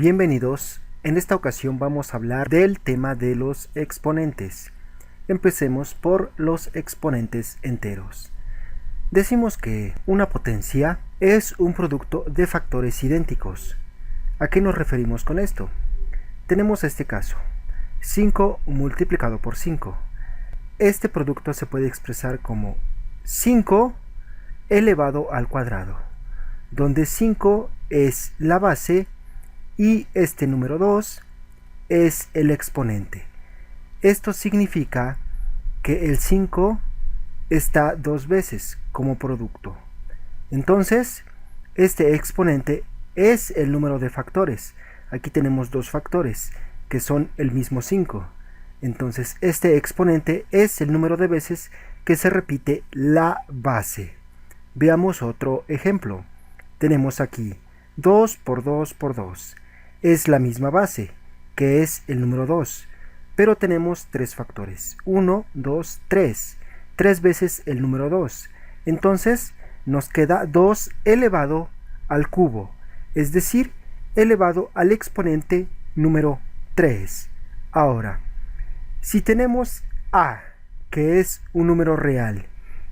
Bienvenidos, en esta ocasión vamos a hablar del tema de los exponentes. Empecemos por los exponentes enteros. Decimos que una potencia es un producto de factores idénticos. ¿A qué nos referimos con esto? Tenemos este caso, 5 multiplicado por 5. Este producto se puede expresar como 5 elevado al cuadrado, donde 5 es la base y este número 2 es el exponente. Esto significa que el 5 está dos veces como producto. Entonces, este exponente es el número de factores. Aquí tenemos dos factores que son el mismo 5. Entonces, este exponente es el número de veces que se repite la base. Veamos otro ejemplo. Tenemos aquí 2 por 2 por 2. Es la misma base, que es el número 2, pero tenemos tres factores, 1, 2, 3, tres veces el número 2. Entonces nos queda 2 elevado al cubo, es decir, elevado al exponente número 3. Ahora, si tenemos a, que es un número real,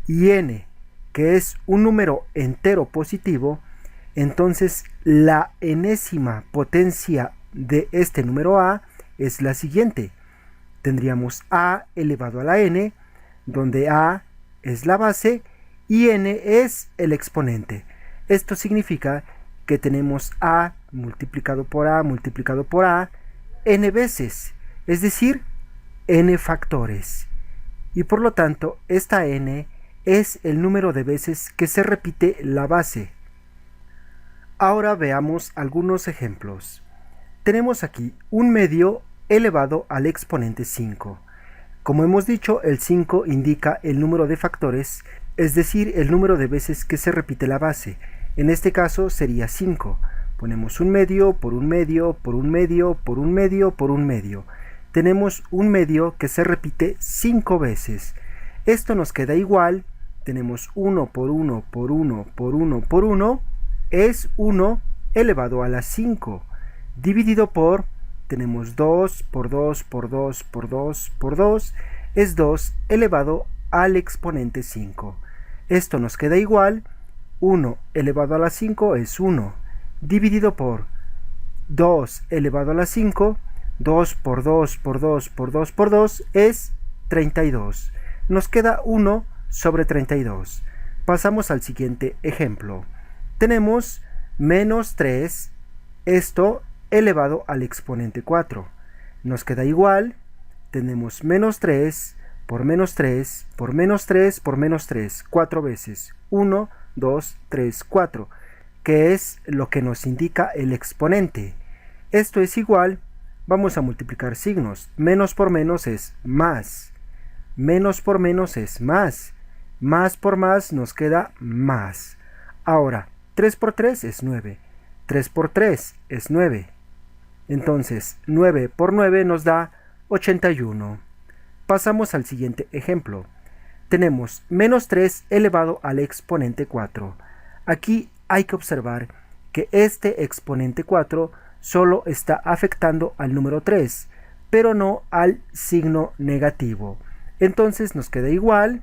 y n, que es un número entero positivo, entonces la enésima potencia de este número a es la siguiente. Tendríamos a elevado a la n, donde a es la base y n es el exponente. Esto significa que tenemos a multiplicado por a multiplicado por a n veces, es decir, n factores. Y por lo tanto, esta n es el número de veces que se repite la base. Ahora veamos algunos ejemplos. Tenemos aquí un medio elevado al exponente 5. Como hemos dicho, el 5 indica el número de factores, es decir, el número de veces que se repite la base. En este caso sería 5. Ponemos un medio por un medio por un medio por un medio por un medio. Tenemos un medio que se repite 5 veces. Esto nos queda igual. Tenemos 1 por 1 por 1 por 1 por 1. Es 1 elevado a la 5, dividido por, tenemos 2 por 2 por 2 por 2 por 2, es 2 elevado al exponente 5. Esto nos queda igual, 1 elevado a la 5 es 1, dividido por 2 elevado a la 5, 2 por 2 por 2 por 2 por 2 es 32. Nos queda 1 sobre 32. Pasamos al siguiente ejemplo. Tenemos menos 3, esto elevado al exponente 4. Nos queda igual, tenemos menos 3 por menos 3 por menos 3 por menos 3, 4 veces, 1, 2, 3, 4, que es lo que nos indica el exponente. Esto es igual, vamos a multiplicar signos, menos por menos es más, menos por menos es más por más nos queda más. Ahora, 3 por 3 es 9. 3 por 3 es 9. Entonces, 9 por 9 nos da 81. Pasamos al siguiente ejemplo. Tenemos menos 3 elevado al exponente 4. Aquí hay que observar que este exponente 4 solo está afectando al número 3, pero no al signo negativo. Entonces nos queda igual.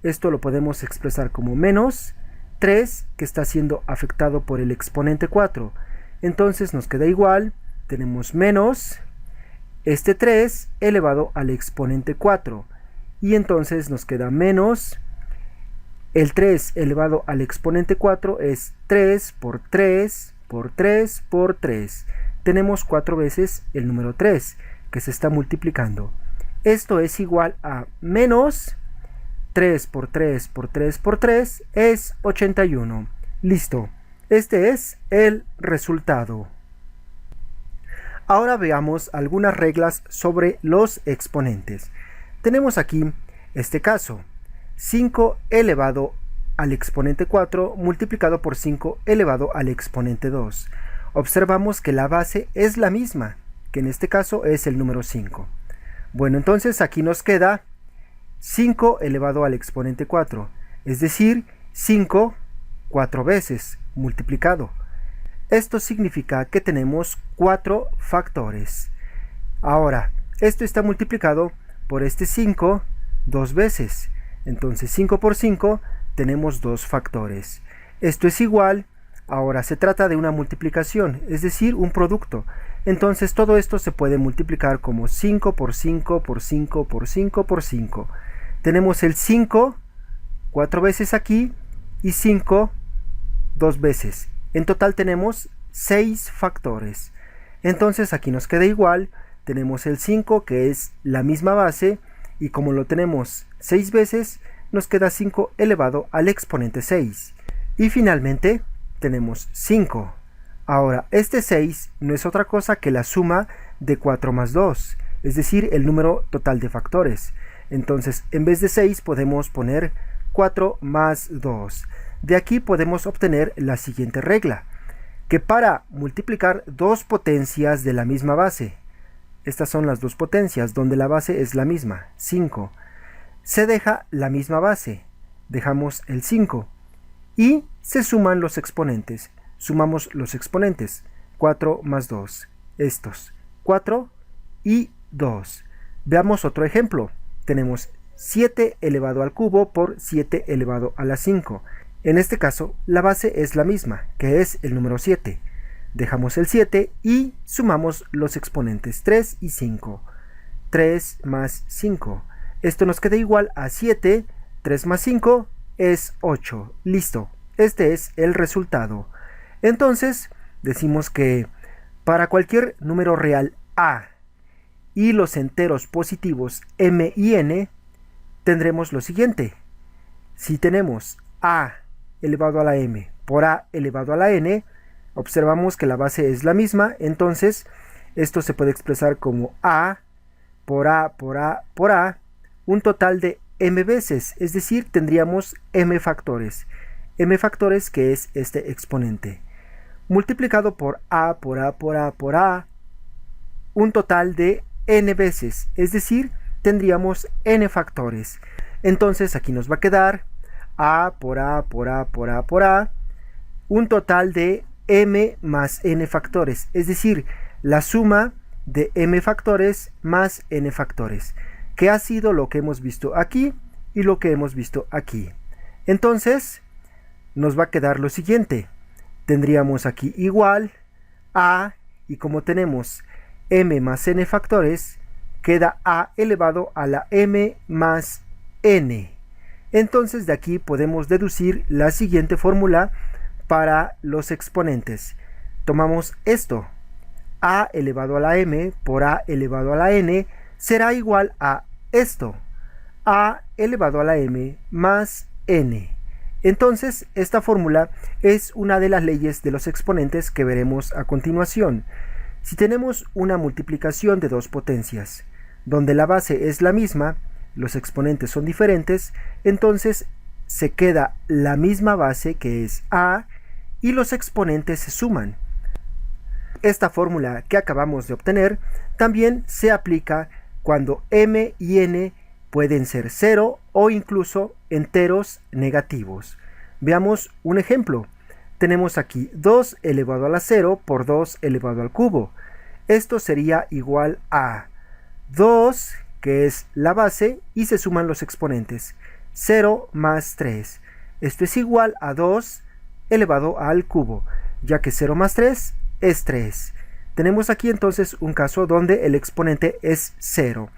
Esto lo podemos expresar como menos 3 que está siendo afectado por el exponente 4. Entonces nos queda igual, tenemos menos este 3 elevado al exponente 4. Y entonces nos queda menos el 3 elevado al exponente 4 es 3 por 3 por 3 por 3. Tenemos 4 veces el número 3 que se está multiplicando. Esto es igual a menos 3 por 3 por 3 por 3 es 81. Listo. Este es el resultado. Ahora veamos algunas reglas sobre los exponentes. Tenemos aquí este caso. 5 elevado al exponente 4 multiplicado por 5 elevado al exponente 2. Observamos que la base es la misma, que en este caso es el número 5. Bueno, entonces aquí nos queda 5 elevado al exponente 4, es decir, 5 4 veces multiplicado. Esto significa que tenemos 4 factores. Ahora, esto está multiplicado por este 5 dos veces. Entonces 5 por 5 tenemos 2 factores. Esto es igual, ahora se trata de una multiplicación, es decir, un producto. Entonces todo esto se puede multiplicar como 5 por 5 por 5 por 5 por 5. Tenemos el 5 4 veces aquí y 5 2 veces. En total tenemos 6 factores. Entonces aquí nos queda igual, tenemos el 5 que es la misma base y como lo tenemos 6 veces, nos queda 5 elevado al exponente 6. Y finalmente tenemos 5. Ahora, este 6 no es otra cosa que la suma de 4 más 2, es decir, el número total de factores. Entonces, en vez de 6 podemos poner 4 más 2. De aquí podemos obtener la siguiente regla, que para multiplicar dos potencias de la misma base, estas son las dos potencias donde la base es la misma, 5, se deja la misma base, dejamos el 5 y se suman los exponentes. Sumamos los exponentes, 4 más 2, estos, 4 y 2. Veamos otro ejemplo. Tenemos 7 elevado al cubo por 7 elevado a la 5. En este caso, la base es la misma, que es el número 7. Dejamos el 7 y sumamos los exponentes, 3 y 5. 3 más 5. Esto nos queda igual a 7, 3 más 5 es 8. Listo, este es el resultado. Entonces, decimos que para cualquier número real a y los enteros positivos m y n, tendremos lo siguiente. Si tenemos a elevado a la m por a elevado a la n, observamos que la base es la misma, entonces esto se puede expresar como a por a por a por a, un total de m veces, es decir, tendríamos m factores que es este exponente, multiplicado por a por a por a por a, un total de n veces, es decir, tendríamos n factores. Entonces aquí nos va a quedar a por a por a por a por a, un total de m más n factores, es decir, la suma de m factores más n factores, que ha sido lo que hemos visto aquí y lo que hemos visto aquí. Entonces nos va a quedar lo siguiente. Tendríamos aquí igual a, y como tenemos m más n factores, queda a elevado a la m más n. Entonces de aquí podemos deducir la siguiente fórmula para los exponentes. Tomamos esto, a elevado a la m por a elevado a la n será igual a esto, a elevado a la m más n. Entonces, esta fórmula es una de las leyes de los exponentes que veremos a continuación. Si tenemos una multiplicación de dos potencias, donde la base es la misma, los exponentes son diferentes, entonces se queda la misma base que es a y los exponentes se suman. Esta fórmula que acabamos de obtener también se aplica cuando m y n pueden ser 0 o incluso enteros negativos. Veamos un ejemplo. Tenemos aquí 2 elevado a la 0 por 2 elevado al cubo. Esto sería igual a 2, que es la base, y se suman los exponentes. 0 más 3. Esto es igual a 2 elevado al cubo, ya que 0 más 3 es 3. Tenemos aquí entonces un caso donde el exponente es 0.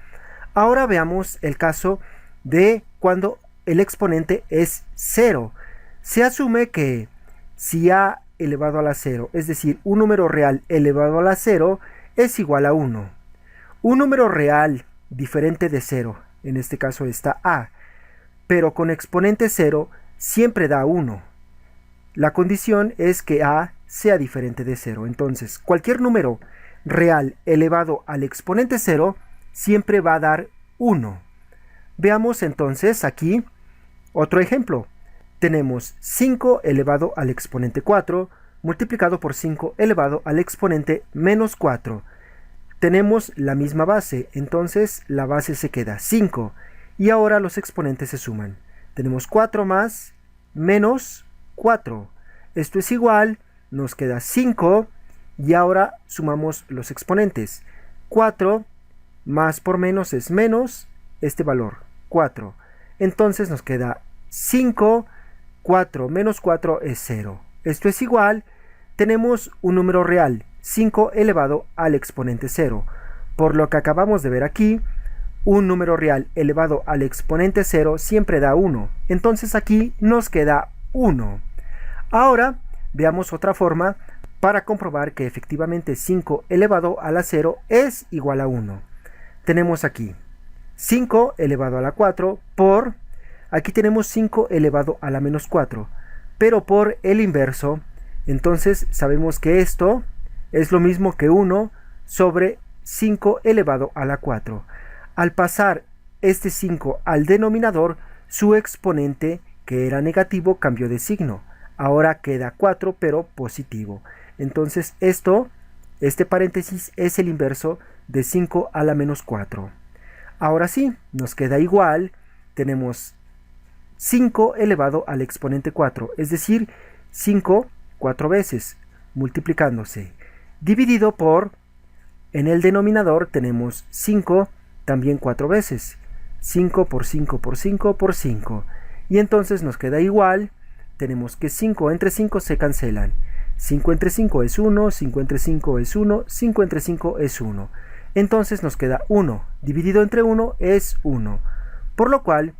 Ahora veamos el caso de cuando el exponente es 0. Se asume que si a elevado a la 0, es decir, un número real elevado a la 0, es igual a 1. Un número real diferente de 0, en este caso está a, pero con exponente 0 siempre da 1. La condición es que a sea diferente de 0. Entonces, cualquier número real elevado al exponente 0 siempre va a dar 1. Veamos entonces aquí otro ejemplo. Tenemos 5 elevado al exponente 4 multiplicado por 5 elevado al exponente menos 4. Tenemos la misma base, entonces la base se queda 5 y ahora los exponentes se suman. Tenemos 4 más menos 4. Esto es igual, nos queda 5 y ahora sumamos los exponentes. 4 más por menos es menos este valor, 4. Entonces nos queda 5, 4 menos 4 es 0. Esto es igual, tenemos un número real, 5 elevado al exponente 0. Por lo que acabamos de ver aquí, un número real elevado al exponente 0 siempre da 1. Entonces aquí nos queda 1. Ahora veamos otra forma para comprobar que efectivamente 5 elevado a la 0 es igual a 1. Tenemos aquí 5 elevado a la 4 por, aquí tenemos 5 elevado a la menos 4, pero por el inverso, entonces sabemos que esto es lo mismo que 1 sobre 5 elevado a la 4. Al pasar este 5 al denominador, su exponente, que era negativo, cambió de signo. Ahora queda 4, pero positivo. Entonces este paréntesis es el inverso de 5 a la menos 4. Ahora sí, nos queda igual. Tenemos 5 elevado al exponente 4, es decir, 5 4 veces, multiplicándose. Dividido por, en el denominador tenemos 5 también 4 veces. 5 por 5 por 5 por 5. Y entonces nos queda igual. Tenemos que 5 entre 5 se cancelan. 5 entre 5 es 1, 5 entre 5 es 1, 5 entre 5 es 1. Entonces nos queda 1. Dividido entre 1 es 1. Por lo cual,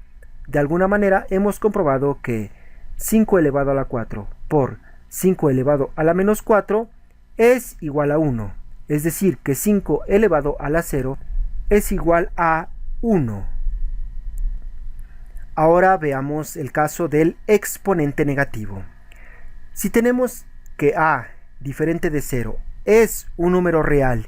de alguna manera hemos comprobado que 5 elevado a la 4 por 5 elevado a la menos 4 es igual a 1. Es decir, que 5 elevado a la 0 es igual a 1. Ahora veamos el caso del exponente negativo. Si tenemos que a diferente de 0 es un número real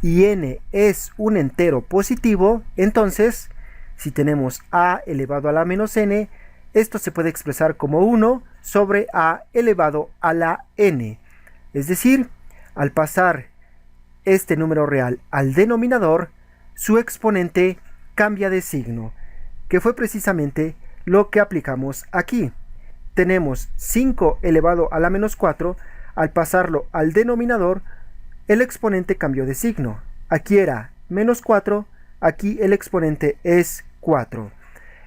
y n es un entero positivo, entonces si tenemos a elevado a la menos n, esto se puede expresar como 1 sobre a elevado a la n. Es decir, al pasar este número real al denominador, su exponente cambia de signo, que fue precisamente lo que aplicamos aquí. Tenemos 5 elevado a la menos 4, al pasarlo al denominador, el exponente cambió de signo. Aquí era menos 4, aquí el exponente es 4.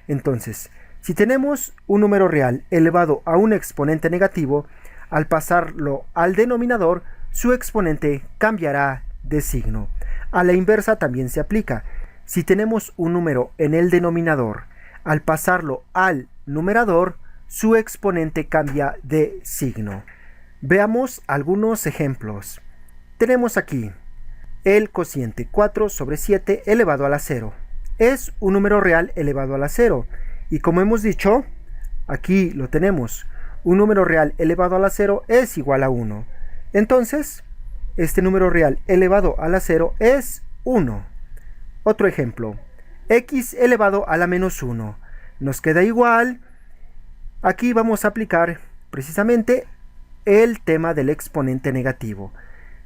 Entonces, si tenemos un número real elevado a un exponente negativo, al pasarlo al denominador, su exponente cambiará de signo. A la inversa también se aplica. Si tenemos un número en el denominador, al pasarlo al numerador, su exponente cambia de signo. Veamos algunos ejemplos. Tenemos aquí el cociente 4 sobre 7 elevado a la 0. Es un número real elevado a la 0. Y como hemos dicho, aquí lo tenemos. Un número real elevado a la 0 es igual a 1. Entonces, este número real elevado a la 0 es 1. Otro ejemplo, x elevado a la menos 1. Nos queda igual. Aquí vamos a aplicar precisamente el tema del exponente negativo.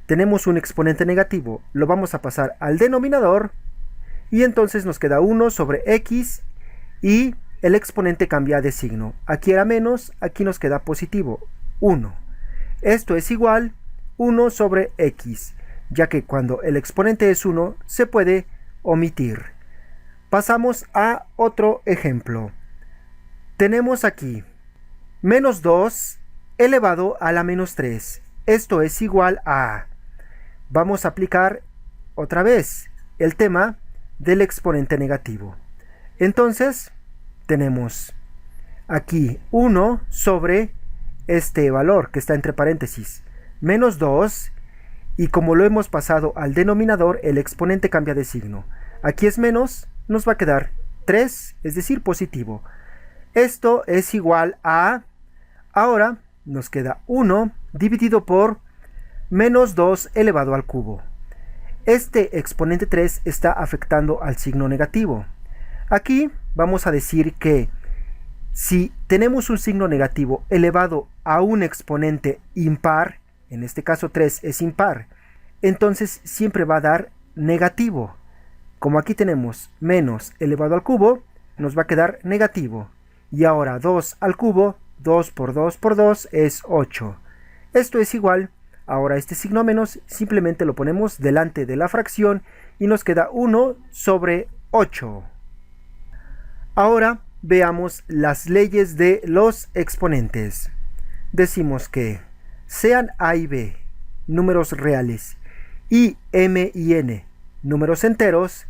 Tenemos un exponente negativo, lo vamos a pasar al denominador y entonces nos queda 1 sobre x y el exponente cambia de signo. Aquí era menos, aquí nos queda positivo, 1. Esto es igual 1 sobre x, ya que cuando el exponente es 1 se puede omitir. Pasamos a otro ejemplo. Tenemos aquí menos 2 elevado a la menos 3. Esto es igual a... Vamos a aplicar otra vez el tema del exponente negativo. Entonces, tenemos aquí 1 sobre este valor que está entre paréntesis, menos 2, y como lo hemos pasado al denominador, el exponente cambia de signo. Aquí es menos, nos va a quedar 3, es decir, positivo. Esto es igual a... Ahora nos queda 1 dividido por menos 2 elevado al cubo. Este exponente 3 está afectando al signo negativo. Aquí vamos a decir que si tenemos un signo negativo elevado a un exponente impar, en este caso 3 es impar, entonces siempre va a dar negativo. Como aquí tenemos menos elevado al cubo, nos va a quedar negativo. Y ahora 2 al cubo, 2 por 2 por 2 es 8. Esto es igual, ahora este signo menos simplemente lo ponemos delante de la fracción y nos queda 1 sobre 8. Ahora veamos las leyes de los exponentes. Decimos que sean a y b números reales y m y n números enteros.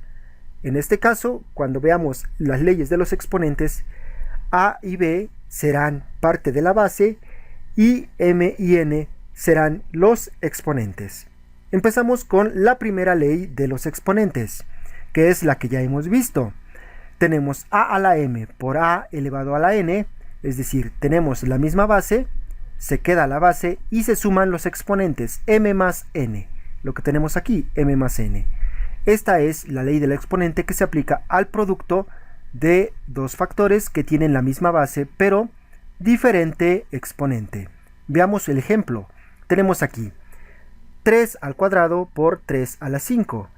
En este caso, cuando veamos las leyes de los exponentes, a y b serán parte de la base y m y n serán los exponentes. Empezamos con la primera ley de los exponentes, que es la que ya hemos visto. Tenemos a la m por a elevado a la n, es decir, tenemos la misma base, se queda la base y se suman los exponentes m más n, lo que tenemos aquí, m más n. Esta es la ley del exponente que se aplica al producto de dos factores que tienen la misma base, pero diferente exponente. Veamos el ejemplo. Tenemos aquí 3 al cuadrado por 3 a la 5.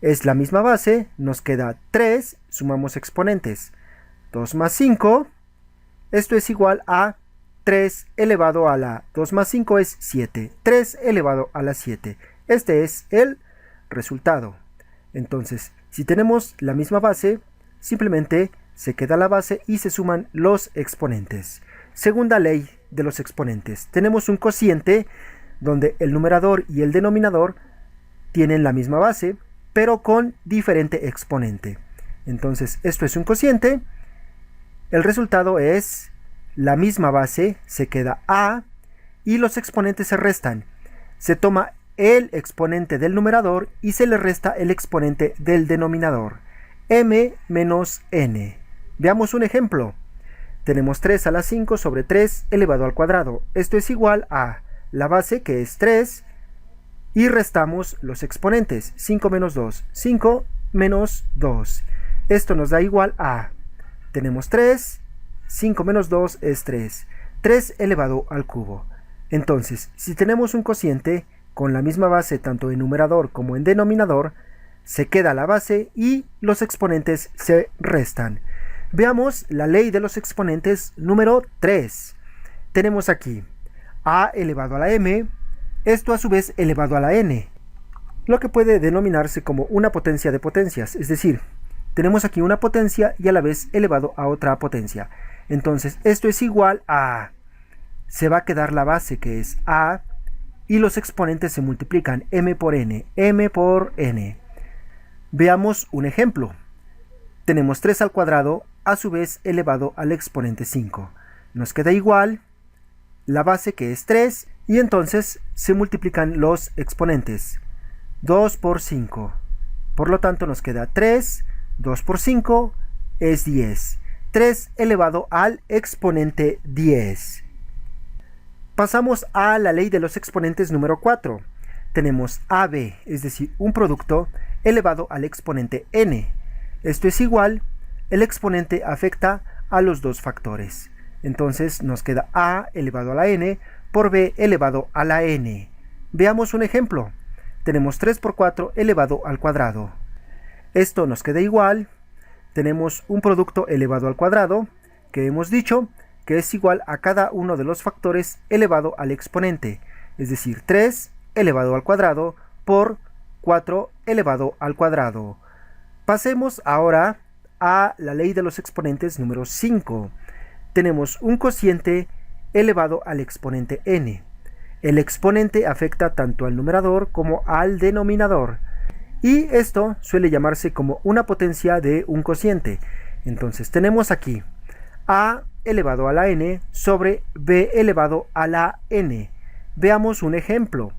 Es la misma base, nos queda 3, sumamos exponentes. 2 más 5, esto es igual a 3 elevado a la 2 más 5 es 7. 3 elevado a la 7. Este es el resultado. Entonces, si tenemos la misma base, simplemente se queda la base y se suman los exponentes. Segunda ley de los exponentes. Tenemos un cociente donde el numerador y el denominador tienen la misma base, pero con diferente exponente. Entonces, esto es un cociente. El resultado es la misma base, se queda a y los exponentes se restan. Se toma el exponente del numerador y se le resta el exponente del denominador, m menos n. Veamos un ejemplo. Tenemos 3 a la 5 sobre 3 elevado al cuadrado. Esto es igual a la base, que es 3, y restamos los exponentes. 5 menos 2, 5 menos 2. Esto nos da igual a, tenemos 3, 5 menos 2 es 3. 3 elevado al cubo. Entonces, si tenemos un cociente con la misma base tanto en numerador como en denominador, se queda la base y los exponentes se restan. Veamos la ley de los exponentes número 3. Tenemos aquí a elevado a la m, esto a su vez elevado a la n, lo que puede denominarse como una potencia de potencias, es decir, tenemos aquí una potencia y a la vez elevado a otra potencia. Entonces esto es igual a, se va a quedar la base, que es a, y los exponentes se multiplican, m por n, m por n. Veamos un ejemplo. Tenemos 3 al cuadrado, a su vez elevado al exponente 5. Nos queda igual la base, que es 3, y entonces se multiplican los exponentes. 2 por 5. Por lo tanto nos queda 3, 2 por 5 es 10. 3 elevado al exponente 10. Pasamos a la ley de los exponentes número 4. Tenemos AB, es decir, un producto elevado al exponente n. Esto es igual, el exponente afecta a los dos factores. Entonces nos queda a elevado a la n por b elevado a la n. Veamos un ejemplo. Tenemos 3 por 4 elevado al cuadrado. Esto nos queda igual. Tenemos un producto elevado al cuadrado, que hemos dicho que es igual a cada uno de los factores elevado al exponente, es decir, 3 elevado al cuadrado por 4 elevado al cuadrado. Pasemos ahora a la ley de los exponentes número 5. Tenemos un cociente elevado al exponente n. El exponente afecta tanto al numerador como al denominador, y esto suele llamarse como una potencia de un cociente. Entonces tenemos aquí a elevado a la n sobre b elevado a la n. Veamos un ejemplo.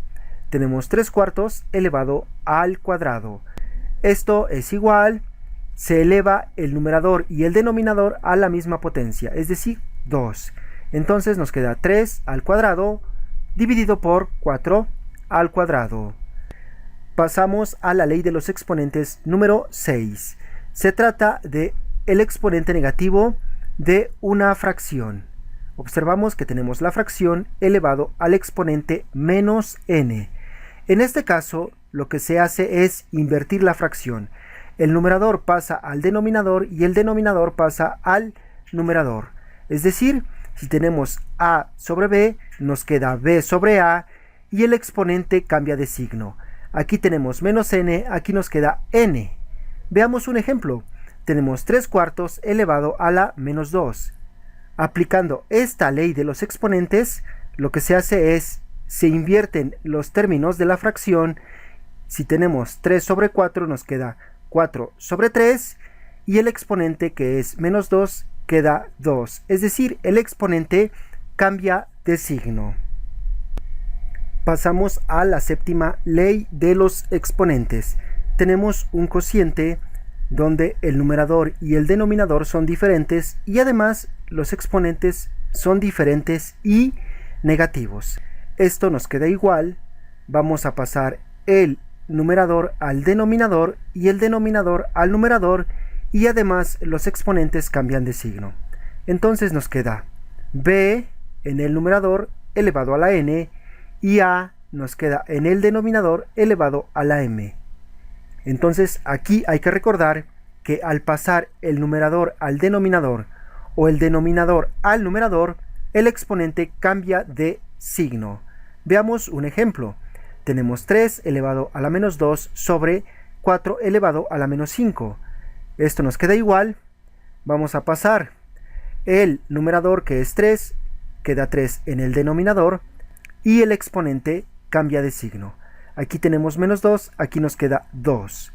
Tenemos 3 cuartos elevado al cuadrado. Esto es igual, se eleva el numerador y el denominador a la misma potencia, es decir, 2. Entonces nos queda 3 al cuadrado dividido por 4 al cuadrado. Pasamos a la ley de los exponentes número 6. Se trata de el exponente negativo de una fracción. Observamos que tenemos la fracción elevado al exponente menos n. En este caso, lo que se hace es invertir la fracción. El numerador pasa al denominador y el denominador pasa al numerador. Es decir, Si tenemos a sobre b, nos queda b sobre a y el exponente cambia de signo. Aquí tenemos menos n, aquí nos queda n. Veamos un ejemplo. Tenemos 3/4 elevado a la menos 2. Aplicando esta ley de los exponentes, lo que se hace es, se invierten los términos de la fracción. Si tenemos 3 sobre 4, nos queda 4 sobre 3 y el exponente, que es menos 2, queda 2. Es decir, el exponente cambia de signo. Pasamos a la séptima ley de los exponentes. Tenemos un cociente donde el numerador y el denominador son diferentes y además los exponentes son diferentes y negativos. Esto nos queda igual. Vamos a pasar el numerador al denominador y el denominador al numerador y además los exponentes cambian de signo. Entonces nos queda b en el numerador elevado a la n y a nos queda en el denominador elevado a la m. Entonces aquí hay que recordar que al pasar el numerador al denominador o el denominador al numerador, el exponente cambia de signo. Veamos un ejemplo. Tenemos 3 elevado a la menos 2 sobre 4 elevado a la menos 5. Esto nos queda igual. Vamos a pasar el numerador, que es 3, queda 3 en el denominador y el exponente cambia de signo. Aquí tenemos menos 2, aquí nos queda 2.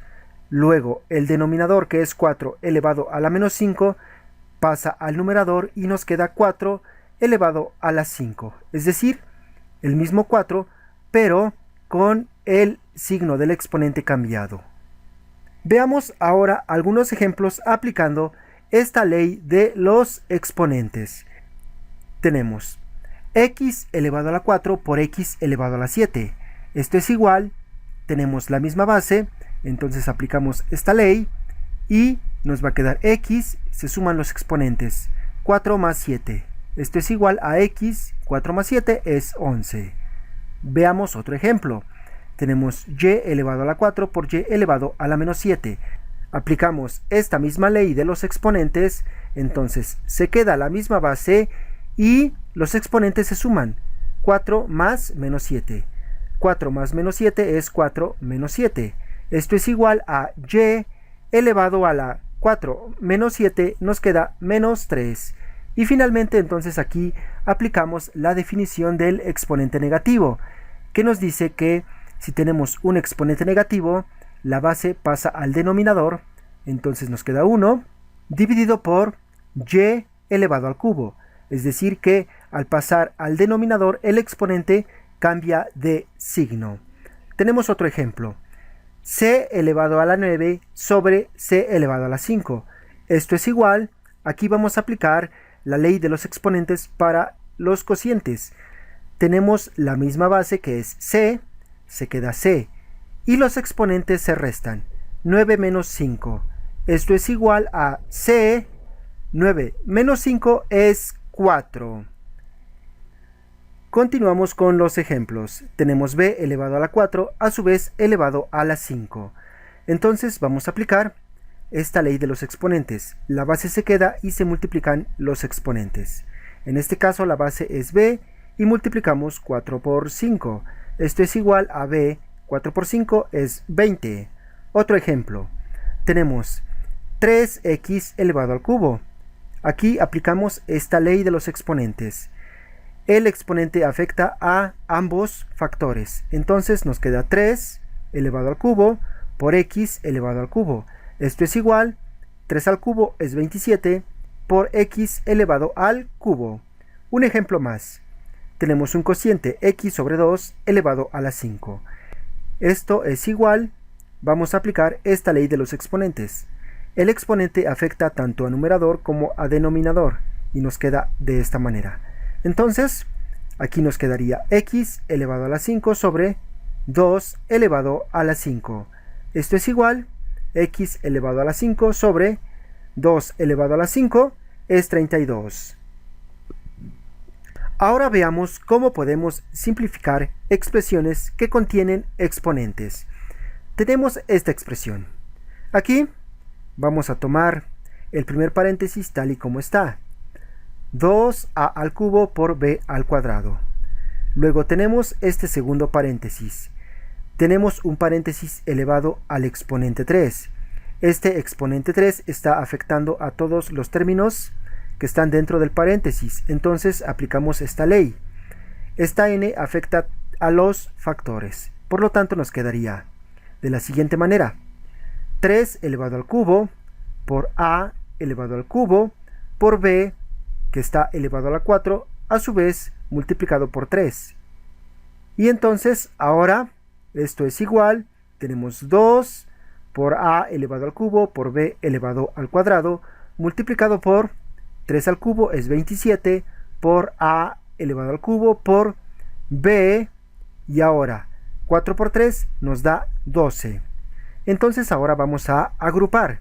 Luego el denominador, que es 4 elevado a la menos 5, pasa al numerador y nos queda 4 elevado a la 5. Es decir, el mismo 4, pero con el signo del exponente cambiado. Veamos ahora algunos ejemplos aplicando esta ley de los exponentes. Tenemos x elevado a la 4 por x elevado a la 7. Esto es igual, tenemos la misma base, entonces aplicamos esta ley y nos va a quedar x, se suman los exponentes, 4 más 7. Esto es igual a x, 4 más 7 es 11. Veamos otro ejemplo. Tenemos y elevado a la 4 por y elevado a la menos 7. Aplicamos esta misma ley de los exponentes, entonces se queda la misma base y los exponentes se suman, 4 más menos 7. 4 más menos 7 es 4 menos 7. Esto es igual a y elevado a la 4 menos 7, nos queda menos 3. Y finalmente entonces aquí aplicamos la definición del exponente negativo, que nos dice que si tenemos un exponente negativo, la base pasa al denominador, entonces nos queda 1 dividido por y elevado al cubo. Es decir que al pasar al denominador el exponente cambia de signo. Tenemos otro ejemplo. C elevado a la 9 sobre C elevado a la 5. Esto es igual, aquí vamos a aplicar la ley de los exponentes para los cocientes. Tenemos la misma base, que es C, se queda C, y los exponentes se restan. 9 menos 5. Esto es igual a C, 9 menos 5 es 4. Continuamos con los ejemplos. Tenemos b elevado a la 4, a su vez elevado a la 5. Entonces vamos a aplicar esta ley de los exponentes. La base se queda y se multiplican los exponentes. En este caso la base es b y multiplicamos 4 por 5. Esto es igual a b, 4 por 5 es 20. Otro ejemplo. Tenemos 3x elevado al cubo. Aquí aplicamos esta ley de los exponentes. El exponente afecta a ambos factores. Entonces nos queda 3 elevado al cubo por x elevado al cubo. Esto es igual, 3 al cubo es 27 por x elevado al cubo. Un ejemplo más. Tenemos un cociente x sobre 2 elevado a la 5. Esto es igual, vamos a aplicar esta ley de los exponentes. El exponente afecta tanto a numerador como a denominador y nos queda de esta manera. Entonces, aquí nos quedaría x elevado a la 5 sobre 2 elevado a la 5. Esto es igual, x elevado a la 5 sobre 2 elevado a la 5 es 32. Ahora veamos cómo podemos simplificar expresiones que contienen exponentes. Tenemos esta expresión. Aquí vamos a tomar el primer paréntesis tal y como está. 2a al cubo por b al cuadrado. Luego tenemos este segundo paréntesis. Tenemos un paréntesis elevado al exponente 3. Este exponente 3 está afectando a todos los términos que están dentro del paréntesis. Entonces aplicamos esta ley. Esta n afecta a los factores. Por lo tanto nos quedaría de la siguiente manera. 3 elevado al cubo por a elevado al cubo por b, que está elevado a la 4, a su vez multiplicado por 3. Y entonces ahora esto es igual, tenemos 2 por a elevado al cubo por b elevado al cuadrado multiplicado por 3 al cubo es 27 por a elevado al cubo por b, y ahora 4 por 3 nos da 12. Entonces ahora vamos a agrupar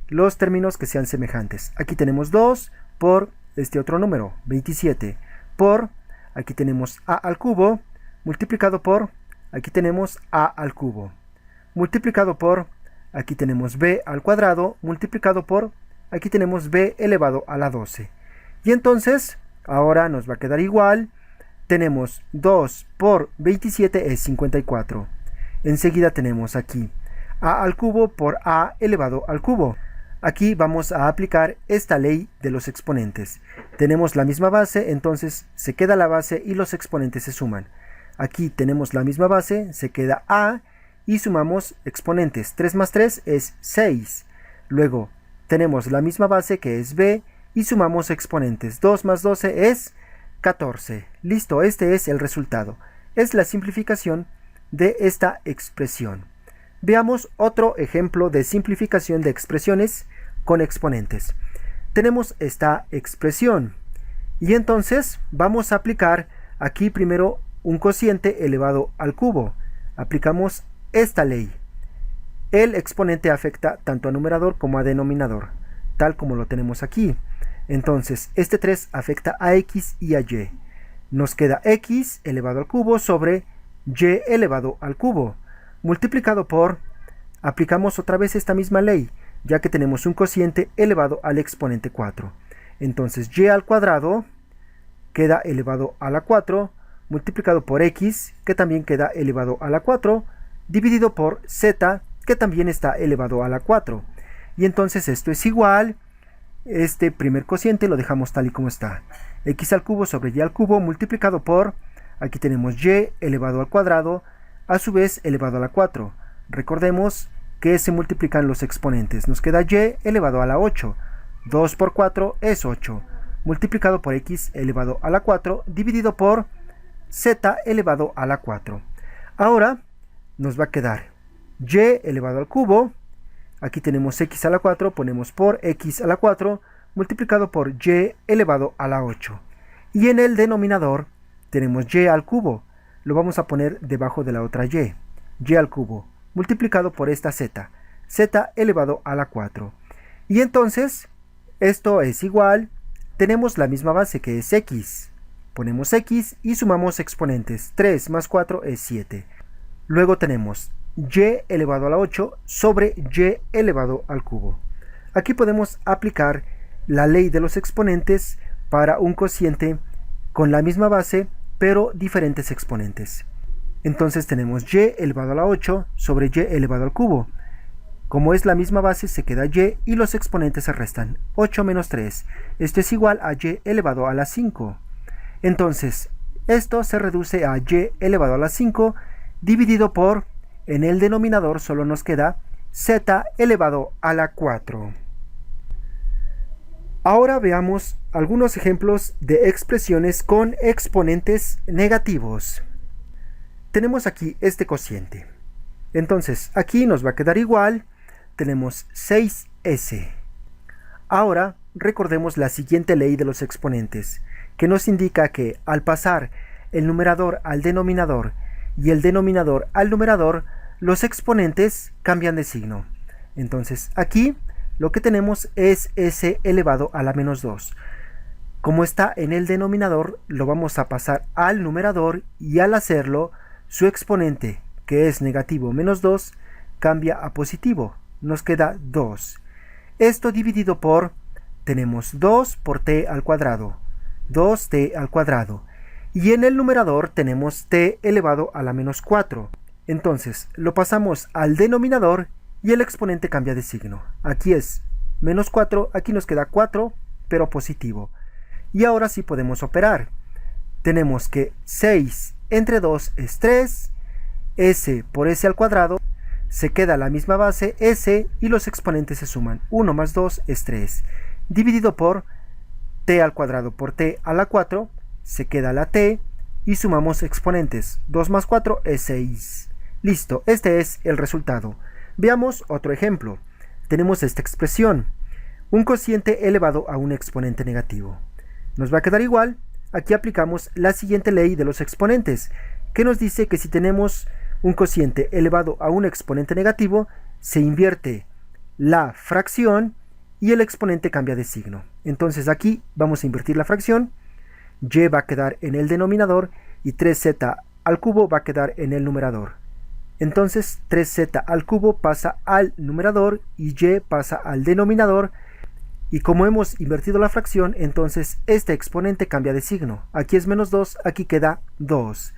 los términos que sean semejantes. Aquí tenemos 2 por este otro número, 27, por, aquí tenemos a al cubo, multiplicado por, aquí tenemos a al cubo, multiplicado por, aquí tenemos b al cuadrado, multiplicado por, aquí tenemos b elevado a la 12. Y entonces, ahora nos va a quedar igual, tenemos 2 por 27 es 54. Enseguida tenemos aquí a al cubo por a elevado al cubo. Aquí vamos a aplicar esta ley de los exponentes. Tenemos la misma base, entonces se queda la base y los exponentes se suman. Aquí tenemos la misma base, se queda a y sumamos exponentes. 3 más 3 es 6. Luego tenemos la misma base que es b y sumamos exponentes. 2 más 12 es 14. Listo, este es el resultado. Es la simplificación de esta expresión. Veamos otro ejemplo de simplificación de expresiones con exponentes. Tenemos esta expresión y entonces vamos a aplicar aquí primero un cociente elevado al cubo. Aplicamos esta ley. El exponente afecta tanto a numerador como a denominador, tal como lo tenemos aquí. Entonces este 3 afecta a x y a y. Nos queda x elevado al cubo sobre y elevado al cubo. Multiplicado por, aplicamos otra vez esta misma ley, ya que tenemos un cociente elevado al exponente 4. Entonces y al cuadrado queda elevado a la 4, multiplicado por x, que también queda elevado a la 4, dividido por z, que también está elevado a la 4. Y entonces esto es igual, este primer cociente lo dejamos tal y como está. X al cubo sobre y al cubo multiplicado por, aquí tenemos y elevado al cuadrado, a su vez elevado a la 4. Recordemos que se multiplican los exponentes. Nos queda y elevado a la 8. 2 por 4 es 8. Multiplicado por x elevado a la 4, dividido por z elevado a la 4. Ahora nos va a quedar y elevado al cubo. Aquí tenemos x a la 4, ponemos por x a la 4, multiplicado por y elevado a la 8. Y en el denominador tenemos y al cubo. Lo vamos a poner debajo de la otra y al cubo, multiplicado por esta z, z elevado a la 4. Y entonces, esto es igual, tenemos la misma base que es x. Ponemos x y sumamos exponentes, 3 más 4 es 7. Luego tenemos y elevado a la 8 sobre y elevado al cubo. Aquí podemos aplicar la ley de los exponentes para un cociente con la misma base, pero diferentes exponentes. Entonces tenemos y elevado a la 8 sobre y elevado al cubo. Como es la misma base, se queda y los exponentes se restan. 8 menos 3. Esto es igual a y elevado a la 5. Entonces, esto se reduce a y elevado a la 5 dividido por, en el denominador solo nos queda z elevado a la 4. Ahora veamos algunos ejemplos de expresiones con exponentes negativos. Tenemos aquí este cociente. Entonces, aquí nos va a quedar igual. Tenemos 6s. Ahora, recordemos la siguiente ley de los exponentes, que nos indica que al pasar el numerador al denominador y el denominador al numerador, los exponentes cambian de signo. Entonces, aquí lo que tenemos es s elevado a la menos 2. Como está en el denominador, lo vamos a pasar al numerador y al hacerlo, su exponente, que es negativo menos 2, cambia a positivo. Nos queda 2. Esto dividido por, tenemos 2 por t al cuadrado. 2t al cuadrado. Y en el numerador tenemos t elevado a la menos 4. Entonces lo pasamos al denominador y el exponente cambia de signo. Aquí es menos 4, aquí nos queda 4, pero positivo. Y ahora sí podemos operar. Tenemos que 6 entre 2 es 3, s por s al cuadrado, se queda la misma base s y los exponentes se suman. 1 más 2 es 3, dividido por t al cuadrado por t a la 4, se queda la t y sumamos exponentes. 2 más 4 es 6. Listo, este es el resultado. Veamos otro ejemplo. Tenemos esta expresión, un cociente elevado a un exponente negativo. Nos va a quedar igual. Aquí aplicamos la siguiente ley de los exponentes, que nos dice que si tenemos un cociente elevado a un exponente negativo, se invierte la fracción y el exponente cambia de signo. Entonces aquí vamos a invertir la fracción, y va a quedar en el denominador y 3z al cubo va a quedar en el numerador. Entonces 3z al cubo pasa al numerador y y pasa al denominador. Y como hemos invertido la fracción, entonces este exponente cambia de signo. Aquí es menos 2, aquí queda 2.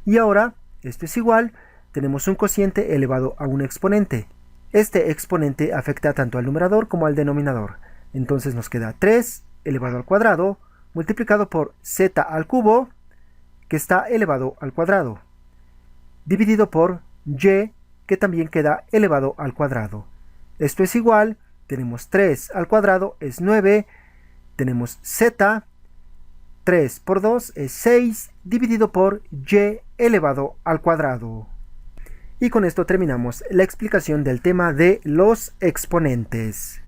Y ahora, esto es igual, tenemos un cociente elevado a un exponente. Este exponente afecta tanto al numerador como al denominador. Entonces nos queda 3 elevado al cuadrado, multiplicado por z al cubo, que está elevado al cuadrado, dividido por y, que también queda elevado al cuadrado. Esto es igual. Tenemos 3 al cuadrado es 9, tenemos z, 3 por 2 es 6, dividido por y elevado al cuadrado. Y con esto terminamos la explicación del tema de los exponentes.